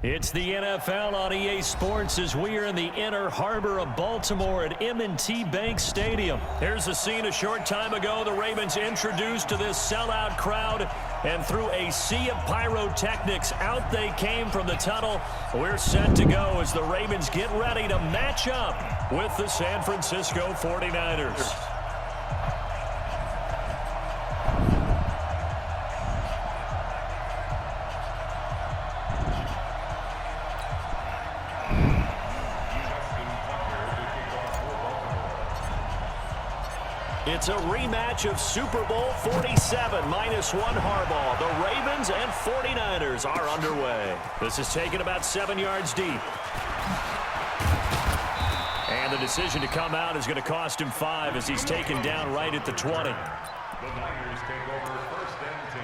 It's the NFL on EA Sports as we are in the inner harbor of Baltimore at M&T Bank Stadium. Here's a scene a short time ago. The Ravens introduced to this sellout crowd, and through a sea of pyrotechnics, out they came from the tunnel. We're set to go as the Ravens get ready to match up with the San Francisco 49ers. It's a rematch of Super Bowl 47, -1 Harbaugh. The Ravens and 49ers are underway. This is taken about 7 yards deep. And the decision to come out is going to cost him 5 as he's taken down right at the 20. The Niners take over 1st and 10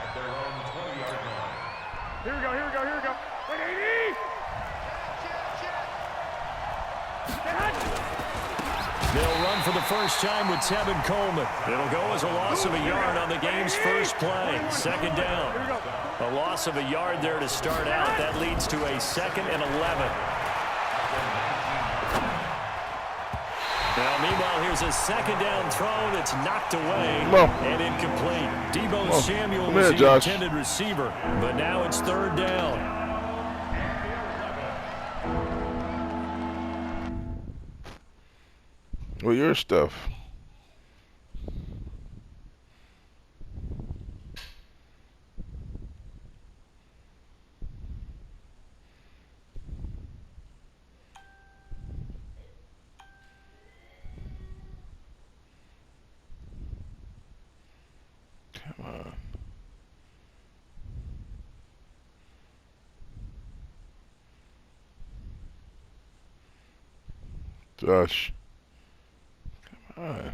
at their own 20-yard line. Here we go, here we go, here we go. Wait, 80! They'll run for the first time with Tevin Coleman. It'll go as a loss of a yard on the game's first play. 2nd down. A loss of a yard there to start out. That leads to a 2nd and 11. Now, meanwhile, here's a 2nd down throw that's knocked away and incomplete. Deebo Samuel was the intended receiver, but now it's 3rd down. Well, your stuff. Come on. Josh. All right.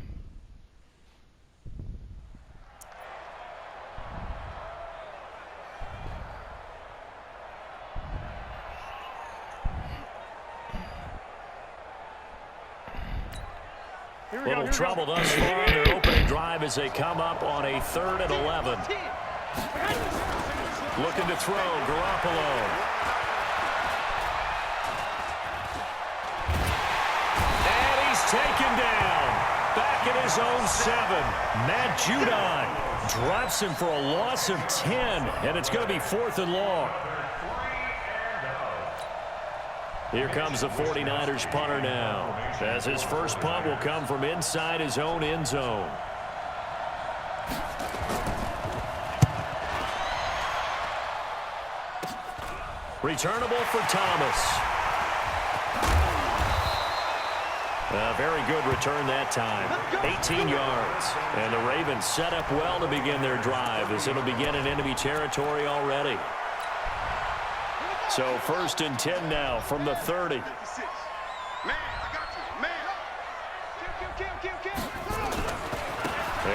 Little trouble thus far on their opening drive as they come up on a 3rd and 11. Looking to throw, Garoppolo. And he's taken down. Back at his own 7. Matt Judon drops him for a loss of 10, and it's going to be 4th and long. Here comes the 49ers punter now, as his first punt will come from inside his own end zone. Returnable for Thomas. A very good return that time. 18 yards. And the Ravens set up well to begin their drive as it'll begin in enemy territory already. So 1st and 10 now from the 30. Man, I got you. Man.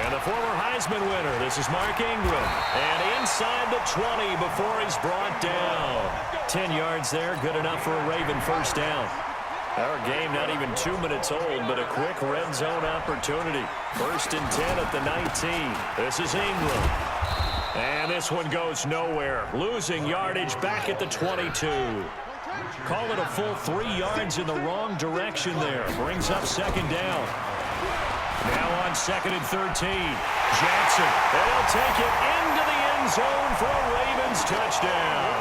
And the former Heisman winner, this is Mark Ingram. And inside the 20 before he's brought down. 10 yards there, good enough for a Raven first down. Our game not even 2 minutes old, but a quick red zone opportunity. 1st and 10 at the 19. This is Ingram. And this one goes nowhere. Losing yardage back at the 22. Call it a full 3 yards in the wrong direction there. Brings up 2nd down. Now on 2nd and 13. Jackson. They'll take it into the end zone for a Ravens touchdown.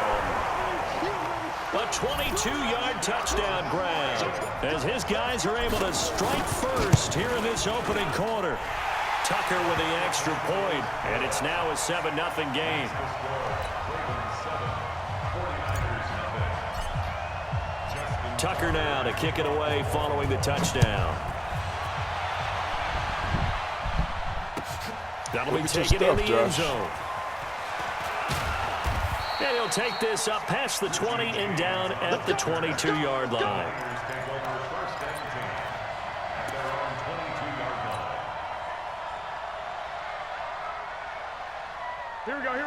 A 22-yard touchdown grab as his guys are able to strike first here in this opening quarter. Tucker with the extra point, and it's now a 7-0 game. Tucker now to kick it away following the touchdown. That'll be taken in the end zone. And he'll take this up past the 20 and down at the 22-yard line.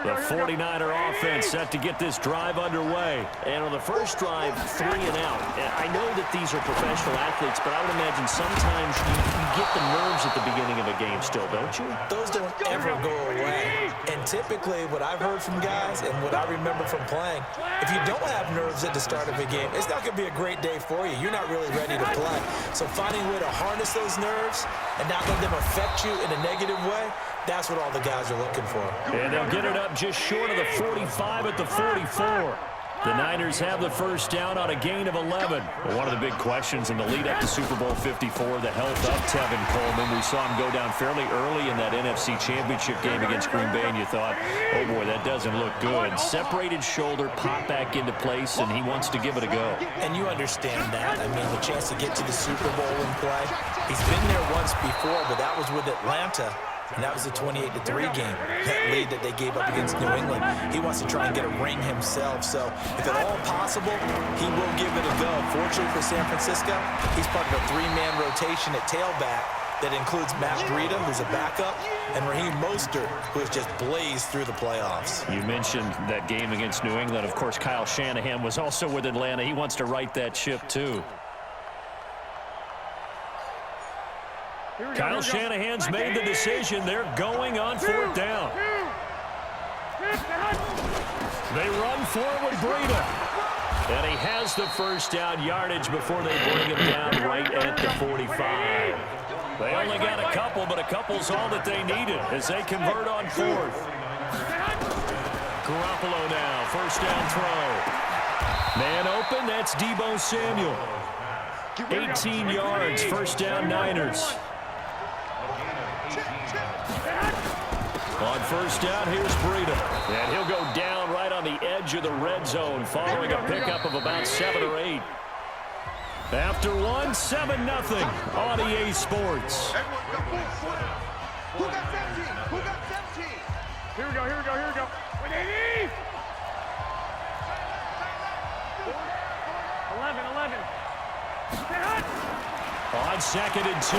The 49er offense set to get this drive underway. And on the first drive, 3 and out. I know that these are professional athletes, but I would imagine sometimes you get the nerves at the beginning of a game still, don't you? Those don't ever go away. And typically what I've heard from guys and what I remember from playing, if you don't have nerves at the start of a game, it's not going to be a great day for you. You're not really ready to play. So finding a way to harness those nerves and not let them affect you in a negative way, that's what all the guys are looking for. And they'll get it up just short of the 45 at the 44. The Niners have the first down on a gain of 11. Well, one of the big questions in the lead up to Super Bowl 54, the health of Tevin Coleman. We saw him go down fairly early in that NFC Championship game against Green Bay, and you thought, oh boy, that doesn't look good. Separated shoulder, pop back into place, and he wants to give it a go. And you understand that. I mean, the chance to get to the Super Bowl and play. He's been there once before, but that was with Atlanta. And that was the 28-3 game, that lead that they gave up against New England. He wants to try and get a ring himself. So if at all possible, he will give it a go. Fortunately for San Francisco, he's part of a 3-man rotation at tailback that includes Matt Breida, who's a backup, and Raheem Mostert, who has just blazed through the playoffs. You mentioned that game against New England. Of course, Kyle Shanahan was also with Atlanta. He wants to right that ship, too. Kyle Shanahan's made the decision. They're going on 4th down. They run forward, Breida. And he has the first down yardage before they bring him down right at the 45. They only got a couple, but a couple's all that they needed as they convert on 4th. Garoppolo now, first down throw. Man open, that's Deebo Samuel. 18 yards, first down Niners. On first down, here's Breida. And he'll go down right on the edge of the red zone following a pickup of about 7 or 8. After 1, 7-0 on EA Sports. Who got 17? Who got 17? Here we go, here we go, here we go. Wait, 80! 11. On 2nd and 2,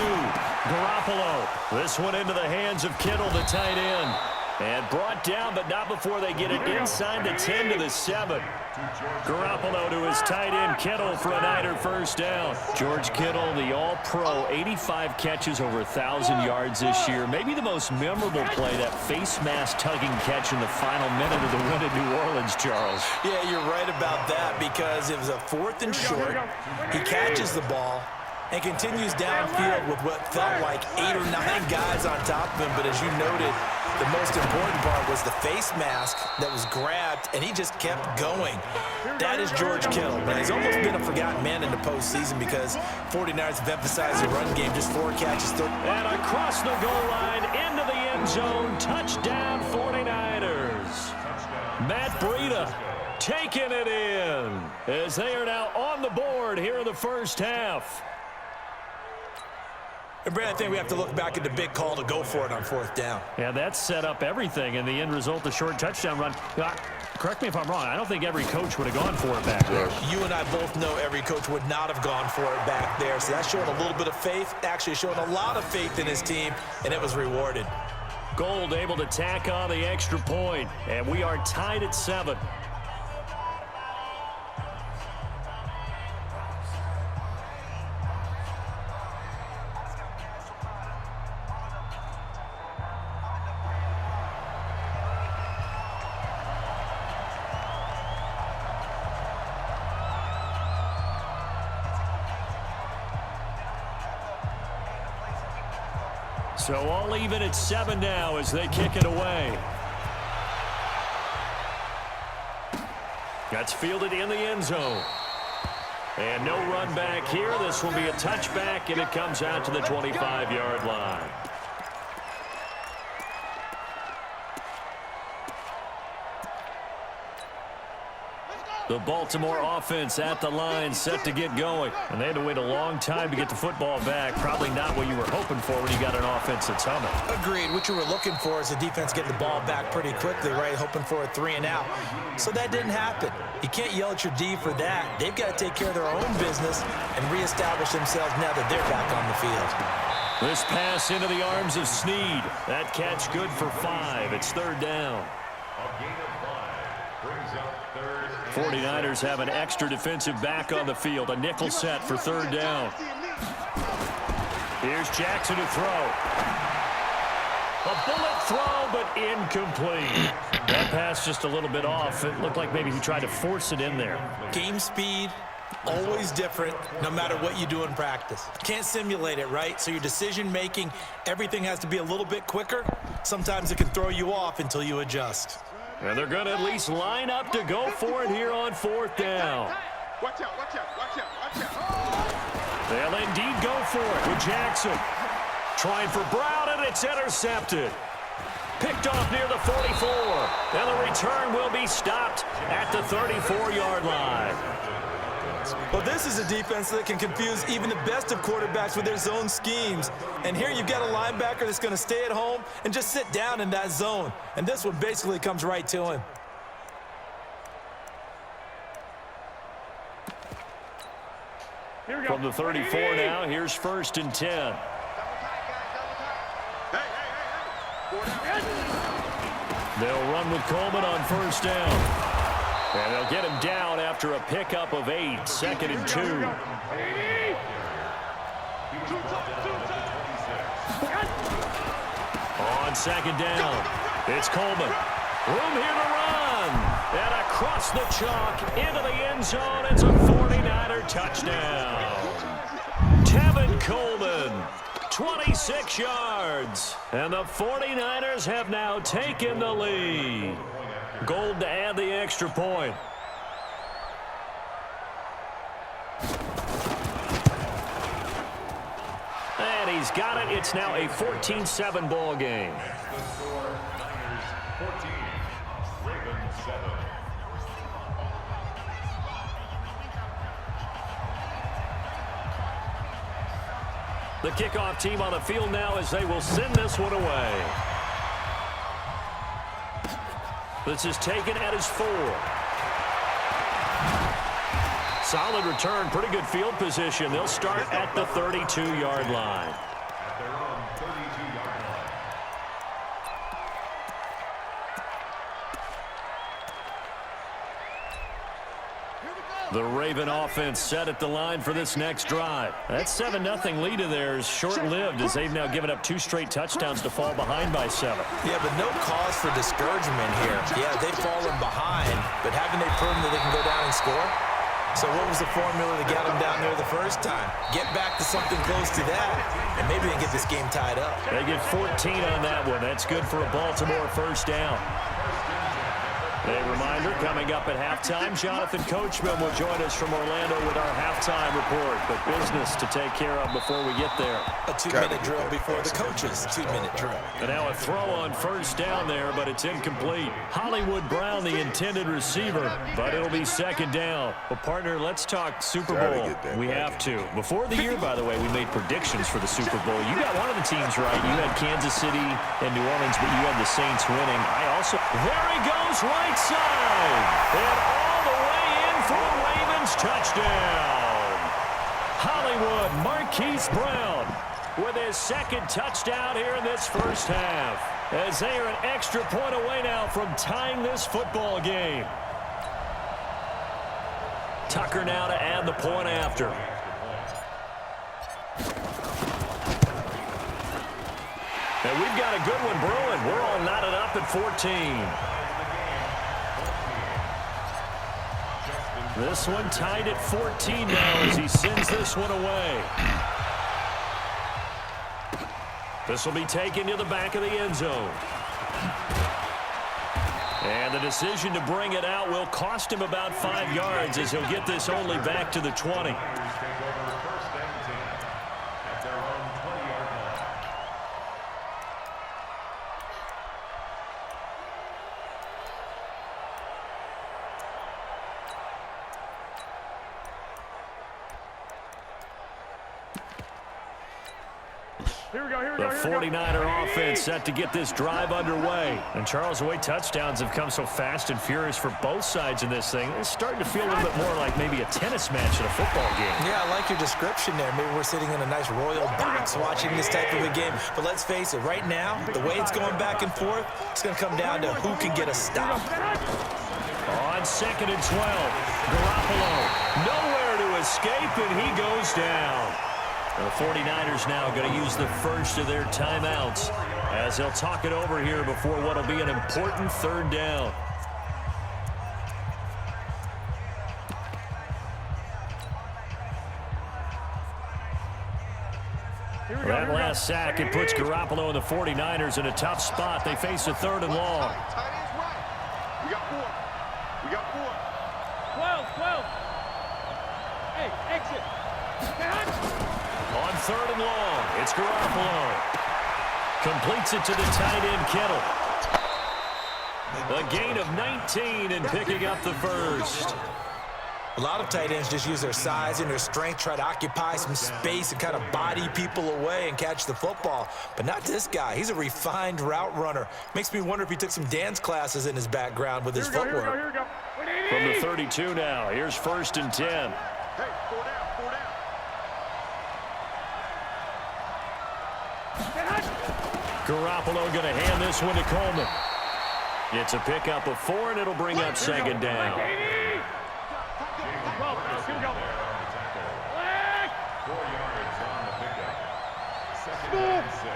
Garoppolo. This one into the hands of Kittle, the tight end. And brought down, but not before they get it inside the 10 to the 7. Garoppolo to his tight end, Kittle, for a Niner first down. George Kittle, the all-pro, 85 catches, over 1,000 yards this year. Maybe the most memorable play, that face mask tugging catch in the final minute of the win at New Orleans, Charles. Yeah, you're right about that because it was a 4th and short. He catches the ball and continues downfield with what felt like 8 or 9 guys on top of him. But as you noted, the most important part was the face mask that was grabbed, and he just kept going. That is George Kittle. But he's almost been a forgotten man in the postseason because 49ers have emphasized the run game, just 4 catches. And across the goal line, into the end zone, touchdown 49ers. Matt Breida taking it in as they are now on the board here in the first half. And Brad, I think we have to look back at the big call to go for it on 4th down. Yeah, that set up everything, and the end result, the short touchdown run. Correct me if I'm wrong. I don't think every coach would have gone for it back there. You and I both know every coach would not have gone for it back there. So that showed a little bit of faith, actually showed a lot of faith in his team, and it was rewarded. Gold able to tack on the extra point, and we are tied at 7. So all even at 7 now as they kick it away. That's fielded in the end zone. And no run back here. This will be a touchback, and it comes out to the 25-yard line. The Baltimore offense at the line, set to get going. And they had to wait a long time to get the football back. Probably not what you were hoping for when you got an offense that's humming. Agreed. What you were looking for is the defense getting the ball back pretty quickly, right? Hoping for a 3 and out. So that didn't happen. You can't yell at your D for that. They've got to take care of their own business and reestablish themselves now that they're back on the field. This pass into the arms of Snead. That catch good for 5. It's 3rd down. A gain of 5 brings up 3rd and 49ers have an extra defensive back on the field. A nickel set for 3rd down. Here's Jackson to throw. A bullet throw, but incomplete. That pass just a little bit off. It looked like maybe he tried to force it in there. Game speed, always different, no matter what you do in practice. Can't simulate it, right? So your decision-making, everything has to be a little bit quicker. Sometimes it can throw you off until you adjust. And they're going to at least line up to go for it here on 4th down. Watch out, watch out, watch out, watch out. They'll indeed go for it with Jackson. Trying for Brown, and it's intercepted. Picked off near the 44. And the return will be stopped at the 34-yard line. Well, this is a defense that can confuse even the best of quarterbacks with their zone schemes. And here you've got a linebacker that's going to stay at home and just sit down in that zone. And this one basically comes right to him. From the 34 now, here's 1st and 10. They'll run with Coleman on 1st down. And they'll get him down after a pickup of 8, 2nd and 2. On 2nd down, it's Coleman. Room here to run. And across the chalk into the end zone. It's a 49er touchdown. Tevin Coleman, 26 yards. And the 49ers have now taken the lead. Gold to add the extra point. And he's got it. It's now a 14-7 ball game. The score, Niners 14, Ravens 7. The kickoff team on the field now as they will send this one away. This is taken at his 4. Solid return, pretty good field position. They'll start at the 32-yard line. At their own 32-yard line. The Raven offense set at the line for this next drive. That 7-0 lead of theirs short-lived as they've now given up 2 straight touchdowns to fall behind by 7. Yeah, but no cause for discouragement here. Yeah, they've fallen behind, but haven't they proven that they can go down and score? So what was the formula to get them down there the first time? Get back to something close to that, and maybe they get this game tied up. They get 14 on that one. That's good for a Baltimore 1st down. A reminder, coming up at halftime, Jonathan Coachman will join us from Orlando with our halftime report. But business to take care of before we get there. A 2-minute drill before the coaches' 2-minute drill. And now a throw on 1st down there, but it's incomplete. Hollywood Brown, the intended receiver, but it'll be 2nd down. Well, partner, let's talk Super Bowl. We have to. Before the year, by the way, we made predictions for the Super Bowl. You got one of the teams right. You had Kansas City and New Orleans, but you had the Saints winning. I also... There he goes, right side. And all the way in for a Ravens touchdown. Hollywood Marquise Brown with his 2nd touchdown here in this 1st half. As they are an extra point away now from tying this football game. Tucker now to add the point after. And we've got a good one brewing. We're all knotted up at 14. This one tied at 14 now as he sends this one away. This will be taken to the back of the end zone. And the decision to bring it out will cost him about 5 yards as he'll get this only back to the 20. The 49er offense set to get this drive underway. And Charles, the way touchdowns have come so fast and furious for both sides in this thing, it's starting to feel a little bit more like maybe a tennis match in a football game. Yeah, I like your description there. Maybe we're sitting in a nice royal box watching this type of a game. But let's face it, right now, the way it's going back and forth, it's going to come down to who can get a stop. On 2nd and 12, Garoppolo nowhere to escape, and he goes down. The 49ers now going to use the first of their timeouts as they'll talk it over here before what will be an important 3rd down. That last sack, it puts Garoppolo and the 49ers in a tough spot. They face a 3rd and long. We got 4. We got 4. 12. Hey, exit. On 3rd and long, it's Garoppolo. Completes it to the tight end, Kittle. A gain of 19 and picking up the first. A lot of tight ends just use their size and their strength, try to occupy some space and kind of body people away and catch the football. But not this guy. He's a refined route runner. Makes me wonder if he took some dance classes in his background with his footwork. Here we go. From the 32 now, here's 1st and 10. Hey, 4 down. Garoppolo going to hand this one to Coleman. It's a pickup of 4, and it'll bring up 2nd down. 4 yards on the pickup. 2nd and 6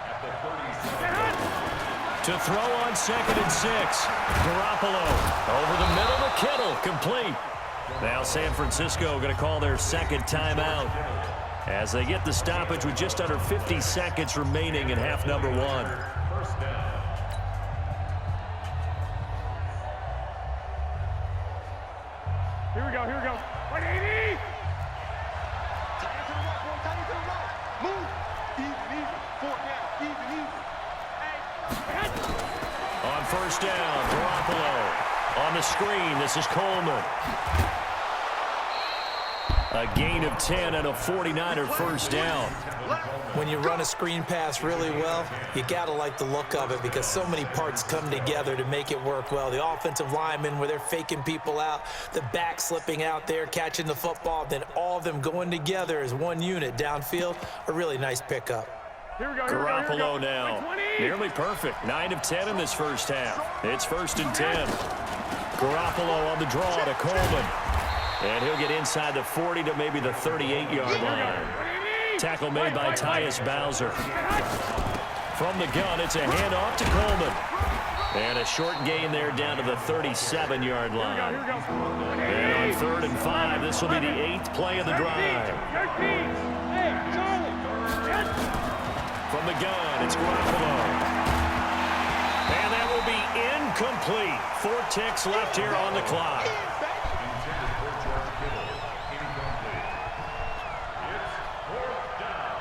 at the 37. To throw on 2nd and 6. Garoppolo over the middle to Kittle, complete. Now San Francisco going to call their 2nd timeout as they get the stoppage with just under 50 seconds remaining in half number 1. 1st down. Here we go. 180. Tight end to the right. Move. Easy. 4 down. Easy. Hey. On 1st down, Garoppolo on the screen. This is Coleman. A gain of 10 and a 49er 1st down. When you run a screen pass really well, you got to like the look of it because so many parts come together to make it work well. The offensive linemen where they're faking people out, the back slipping out there, catching the football, then all of them going together as one unit downfield. A really nice pickup. Garoppolo now, nearly perfect. 9 of 10 in this 1st half. It's 1st and 10. Garoppolo on the draw to Coleman. And he'll get inside the 40 to maybe the 38-yard line. Tackle made by Tyus Bowser. From the gun, it's a handoff to Coleman. And a short gain there down to the 37-yard line. And on 3rd and 5, this will be the 8th play of the drive. From the gun, it's Garoppolo. And that will be incomplete. 4 ticks left here on the clock. Intended for George Kittle. Incomplete. It's 4th down.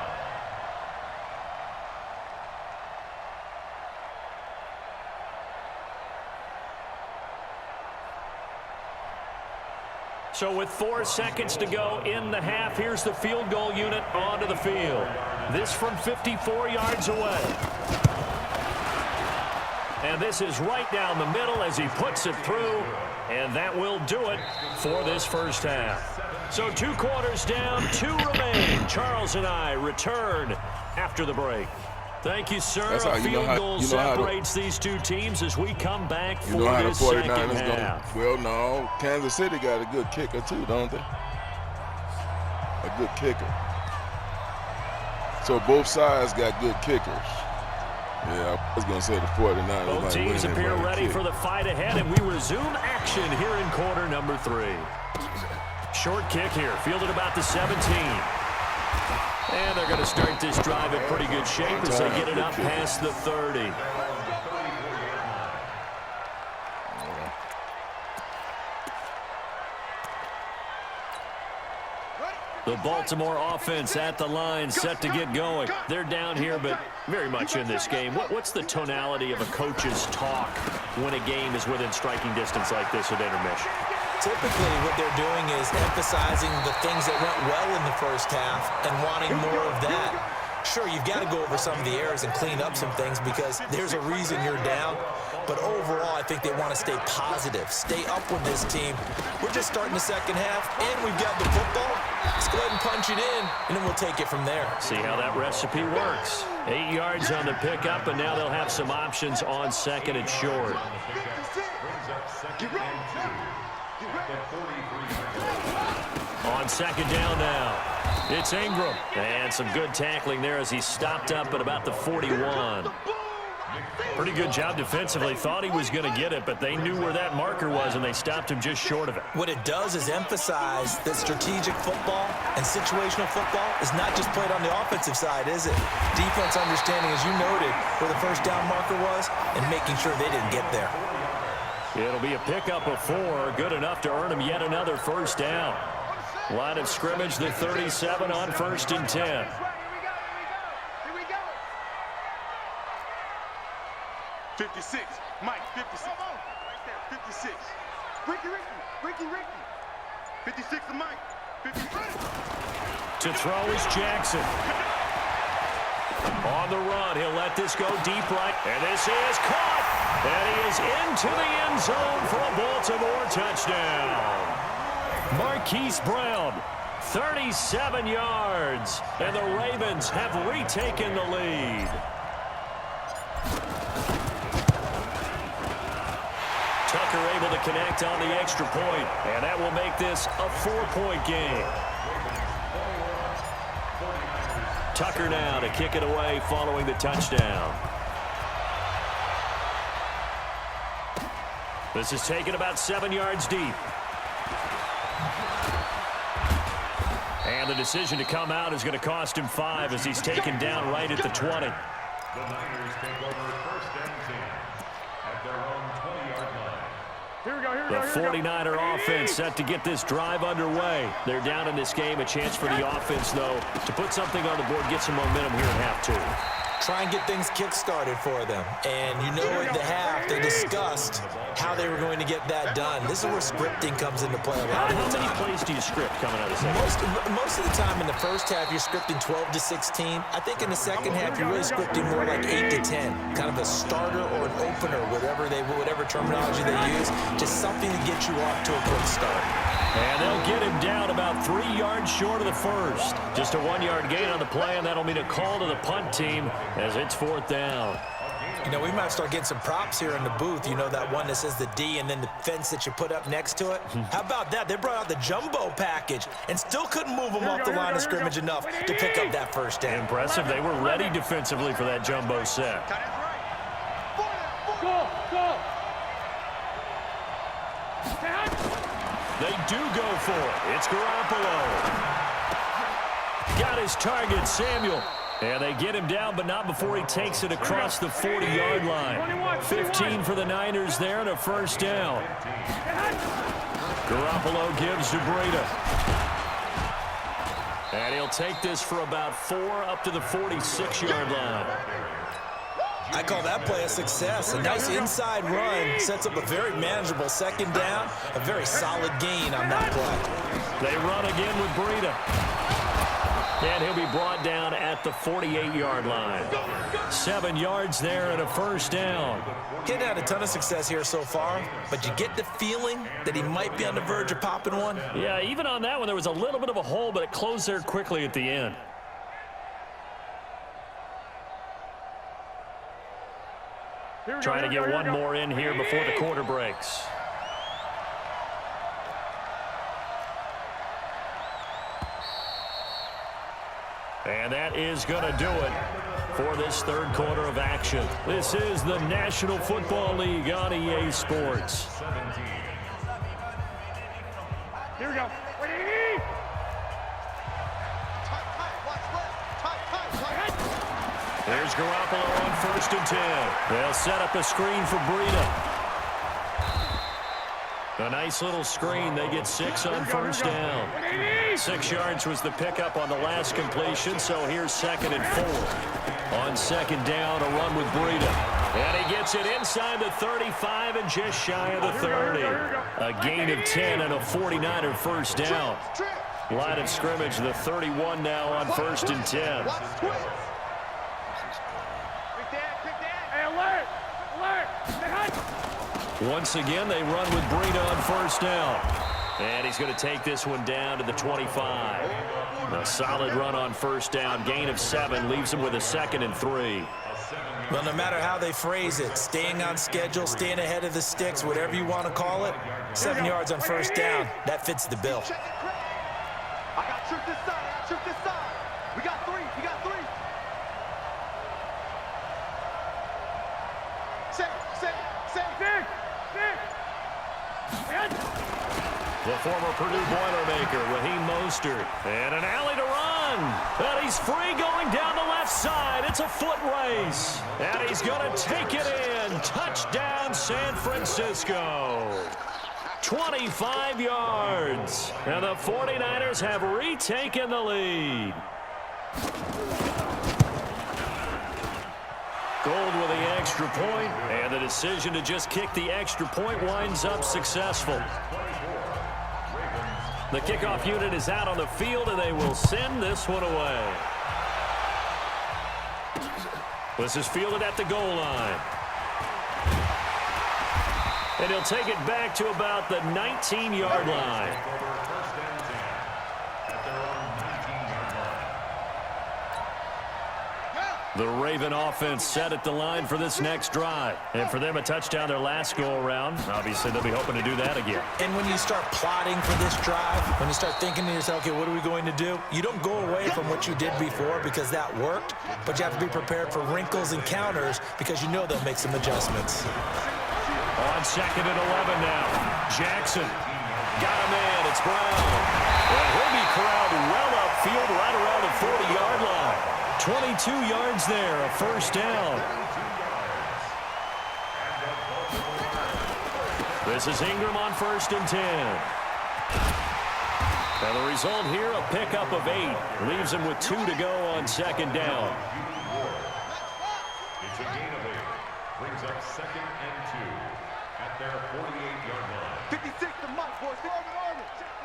So with 4 seconds to go in the half, here's the field goal unit onto the field. This from 54 yards away. And this is right down the middle as he puts it through. And that will do it for this 1st half. So 2 quarters down, 2 remain. Charles and I return after the break. Thank you, sir. A field goal separates these 2 teams as we come back for this 2nd half. Well, no. Kansas City got a good kicker, too, don't they? A good kicker. So both sides got good kickers. Yeah, I was going to say the 49ers. Both teams appear ready for the fight ahead, and we resume action here in quarter number 3. Short kick here, fielded about the 17. And they're going to start this drive in pretty good shape as they get it up past the 30. The Baltimore offense at the line, set to get going. They're down here, but very much in this game. What's the tonality of a coach's talk when a game is within striking distance like this at intermission? Typically, what they're doing is emphasizing the things that went well in the 1st half and wanting more of that. Sure, you've got to go over some of the errors and clean up some things because there's a reason you're down. But overall, I think they want to stay positive, stay up with this team. We're just starting the second half, and we've got the football. Let's go ahead and punch it in, and then we'll take it from there. See how that recipe works. 8 yards on the pickup, and now they'll have some options on second and short. On second down now, it's Ingram. And some good tackling there as he stopped up at about the 41. Pretty good job defensively. Thought he was going to get it, but they knew where that marker was, and they stopped him just short of it. What it does is emphasize that strategic football and situational football is not just played on the offensive side, is it? Defense understanding, as you noted, where the first down marker was and making sure they didn't get there. It'll be a pickup of 4, good enough to earn him yet another first down. Line of scrimmage, the 37 on 1st and 10. 56, Mike, 56. Right there, 56. Ricky. 56 to Mike. 56. To throw is Jackson. On the run, he'll let this go deep right. And this is caught. And he is into the end zone for a Baltimore touchdown. Marquise Brown, 37 yards. And the Ravens have retaken the lead. Tucker able to connect on the extra point, and that will make this a 4-point game. Tucker now to kick it away following the touchdown. This is taken about 7 yards deep. And the decision to come out is going to cost him 5 as he's taken down right at the 20. The Niners take over 1st and 10 at their own 20-yard line. The 49er offense set to get this drive underway. They're down in this game. A chance for the offense, though, to put something on the board, get some momentum here in half 2. Try and get things kick-started for them. And you know at the half, they discussed how they were going to get that done. This is where scripting comes into play a lot of the time. How many plays do you script coming out of the second? Most of the time in the first half, you're scripting 12 to 16. I think in the second half, you're really scripting more like 8 to 10. Kind of a starter or an opener, whatever terminology they use. Just something to get you off to a quick start. And they'll get him down about 3 yards short of the first. Just a 1-yard gain on the play, and that'll mean a call to the punt team as it's 4th down. You know, we might start getting some props here in the booth. You know, that one that says the D and then the fence that you put up next to it? How about that? They brought out the jumbo package and still couldn't move them off the line of scrimmage enough to pick up that first down. Impressive. They were ready defensively for that jumbo set. They do go for it. It's Garoppolo. Got his target, Samuel. And they get him down, but not before he takes it across the 40-yard line. 15 for the Niners there and a first down. Garoppolo gives to Breida. And he'll take this for about 4 up to the 46-yard line. I call that play a success. A nice inside run sets up a very manageable second down. A very solid gain on that play. They run again with Breida. And he'll be brought down at the 48-yard line. 7 yards there and a first down. He hadn't had a ton of success here so far, but you get the feeling that he might be on the verge of popping one. Yeah, even on that one, there was a little bit of a hole, but it closed there quickly at the end. Trying to get one more in here before the quarter breaks. And that is going to do it for this third quarter of action. This is the National Football League on EA Sports. Here we go. There's Garoppolo on 1st and 10. They'll set up a screen for Breida. A nice little screen. They get 6 on first down. 6 yards was the pickup on the last completion, so here's 2nd and 4. On 2nd down, a run with Breida. And he gets it inside the 35 and just shy of the 30. A gain of 10 and a 49er first down. Line of scrimmage, the 31 now on 1st and 10. Once again, they run with Breida on first down. And he's going to take this one down to the 25. A solid run on first down. Gain of 7 leaves him with a 2nd and 3. Well, no matter how they phrase it, staying on schedule, staying ahead of the sticks, whatever you want to call it, 7 yards on first down, that fits the bill. I got trick this side. I got trick this side. We got 3. We got 3. Safe. The former Purdue Boilermaker, Raheem Mostert. And an alley to run. And he's free going down the left side. It's a foot race. And he's going to take it in. Touchdown, San Francisco. 25 yards. And the 49ers have retaken the lead. Gold with the extra point, and the decision to just kick the extra point winds up successful. The kickoff unit is out on the field, and they will send this one away. This is fielded at the goal line. And he'll take it back to about the 19-yard line. The Raven offense set at the line for this next drive. And for them, a touchdown their last go-around. Obviously, they'll be hoping to do that again. And when you start plotting for this drive, when you start thinking to yourself, okay, what are we going to do? You don't go away from what you did before because that worked, but you have to be prepared for wrinkles and counters because you know they'll make some adjustments. On 2nd and 11 now. Jackson got a man. It's Brown. And he'll be corralled well upfield right around the 40-yard line. 22 yards there, a first down. This is Ingram on 1st and 10. And the result here, a pickup of 8. Leaves him with 2 to go on 2nd down. It's a gain of 8. Brings up 2nd and 2 at their 48-yard line. 56 to Mike, boys.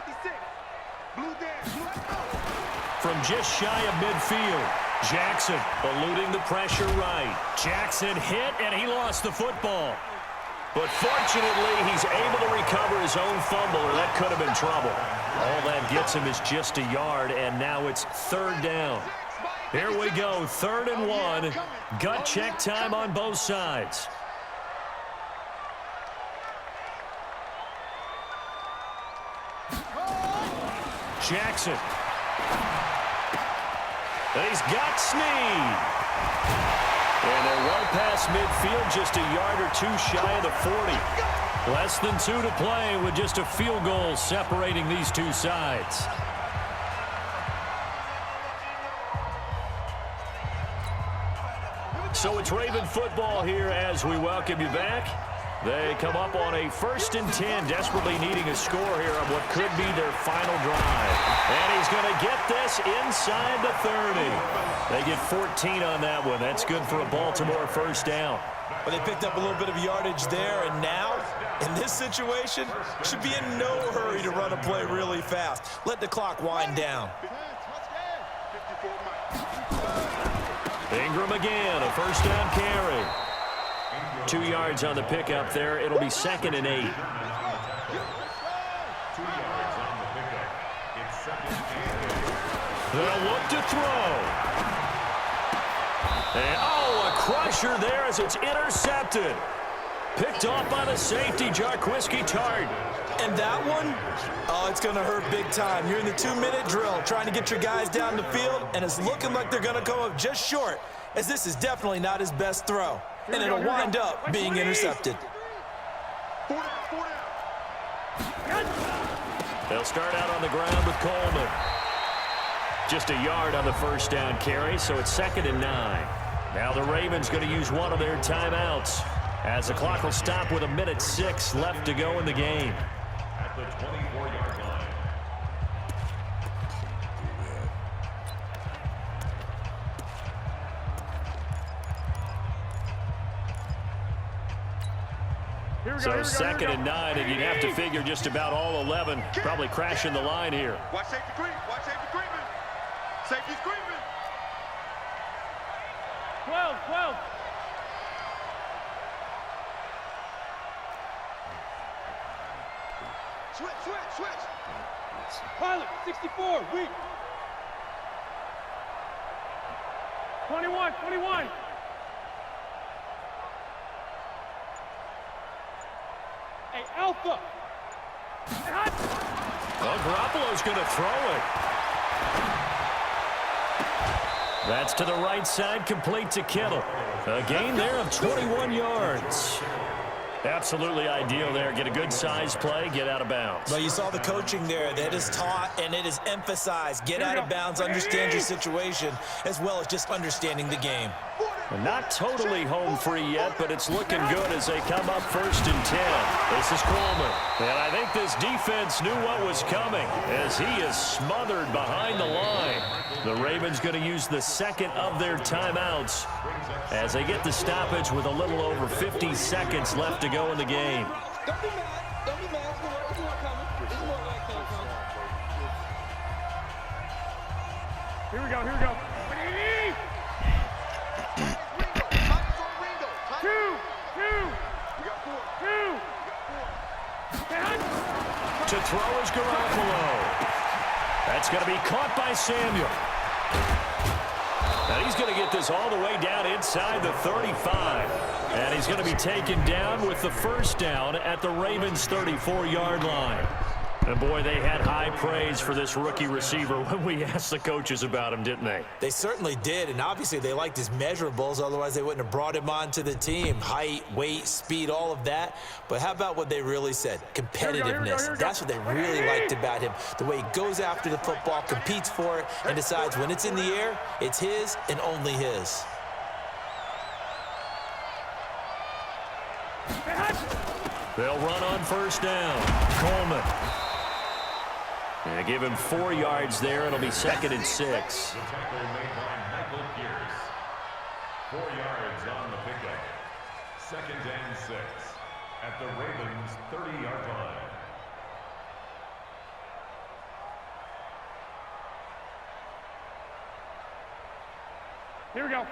56. Blue dance. From just shy of midfield, Jackson eluding the pressure right. Jackson hit, and he lost the football. But fortunately, he's able to recover his own fumble, or that could have been trouble. All that gets him is just a yard, and now it's 3rd down. Here we go, 3rd and 1. Gut check time on both sides. Jackson. He's got Snead. And they're well past midfield, just a yard or 2 shy of the 40. Less than 2 to play with just a field goal separating these two sides. So it's Raven football here as we welcome you back. They come up on a 1st and 10, desperately needing a score here on what could be their final drive. And he's going to get this inside the 30. They get 14 on that one. That's good for a Baltimore first down. Well, they picked up a little bit of yardage there, and now, in this situation, should be in no hurry to run a play really fast. Let the clock wind down. Ingram again, a first down carry. 2 yards on the pickup there. It'll be 2nd and 8. 2 yards on the pickup. It's 2nd and 8. They'll look to throw. And, oh, a crusher there as it's intercepted. Picked off by the safety, Jarquiski Tart. And that one, oh, it's going to hurt big time. You're in the 2-minute drill trying to get your guys down the field, and it's looking like they're going to come up just short, as this is definitely not his best throw. And it'll wind up being intercepted. They'll start out on the ground with Coleman. Just a yard on the first down carry, so it's 2nd and 9. Now the Ravens going to use one of their timeouts as the clock will stop with 1:06 left to go in the game. At the 24-yard line. So 2nd and 9, and you'd have to figure just about all 11 probably crashing the line here. Watch safety creep. Watch safety creeping. Safety's creeping. 12. Switch. Pilot, 64, weak. 21. Hey, Alpha. Well, Garoppolo's going to throw it. That's to the right side, complete to Kittle. A gain there of 21 yards. Absolutely ideal there. Get a good size play, get out of bounds. Well, you saw the coaching there. That is taught and it is emphasized. Get out of bounds, understand your situation, as well as just understanding the game. And not totally home free yet, but it's looking good as they come up 1st and 10. This is Coleman. And I think this defense knew what was coming as he is smothered behind the line. The Ravens going to use the second of their timeouts as they get the stoppage with a little over 50 seconds left to go in the game. Don't be mad. It's more coming. It's more like coming. Here we go. To throw is Garoppolo. That's going to be caught by Samuel. And he's going to get this all the way down inside the 35. And he's going to be taken down with the first down at the Ravens' 34-yard line. And, boy, they had high praise for this rookie receiver when we asked the coaches about him, didn't they? They certainly did, and obviously they liked his measurables. Otherwise, they wouldn't have brought him onto the team. Height, weight, speed, all of that. But how about what they really said? Competitiveness. That's what they really liked about him. The way he goes after the football, competes for it, and decides when it's in the air, it's his and only his. They'll run on first down. Coleman. And give him 4 yards there. It'll be 2nd and 6. The tackle made by Michael Pierce. 4 yards on the pickup. 2nd and 6 at the Ravens' 30-yard line. Here we go.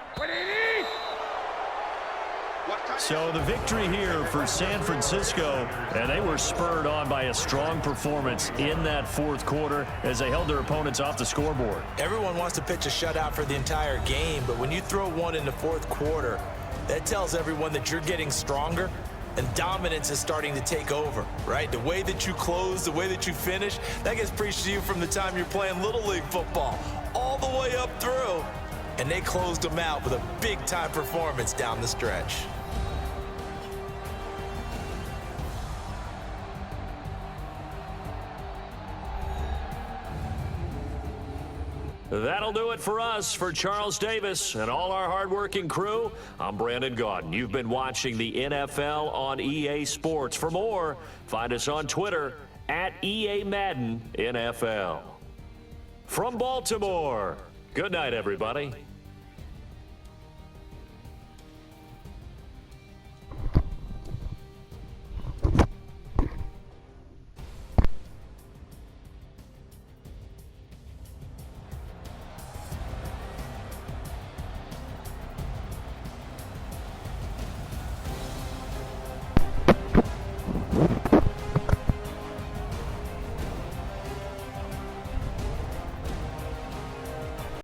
So the victory here for San Francisco, and they were spurred on by a strong performance in that 4th quarter as they held their opponents off the scoreboard. Everyone wants to pitch a shutout for the entire game, but when you throw one in the 4th quarter, that tells everyone that you're getting stronger and dominance is starting to take over, right? The way that you close, the way that you finish, that gets preached to you from the time you're playing Little League football all the way up through. And they closed them out with a big-time performance down the stretch. That'll do it for us. For Charles Davis and all our hardworking crew, I'm Brandon Gaudin. You've been watching the NFL on EA Sports. For more, find us on Twitter at EA Madden NFL. From Baltimore, good night, everybody.